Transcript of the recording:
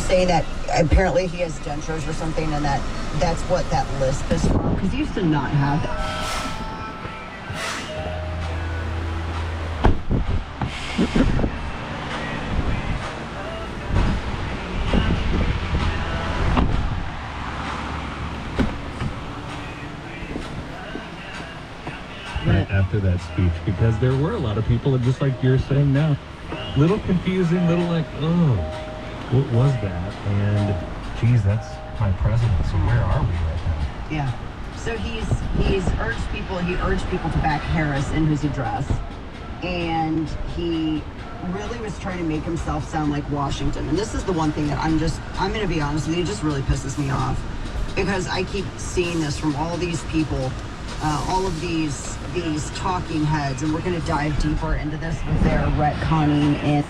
just saying that apparently he has dentures or something, and that's what that lisp is from, because he used to not have that. After that speech, because there were a lot of people that, just like you're saying now, little confusing, little like, oh, what was that? And geez, that's my president, so where are we right now? Yeah. So he urged people to back Harris in his address, and he really was trying to make himself sound like Washington. And this is the one thing that I'm going to be honest with you, it just really pisses me off, because I keep seeing this from all these people, all of these talking heads, and we're going to dive deeper into this with their retconning and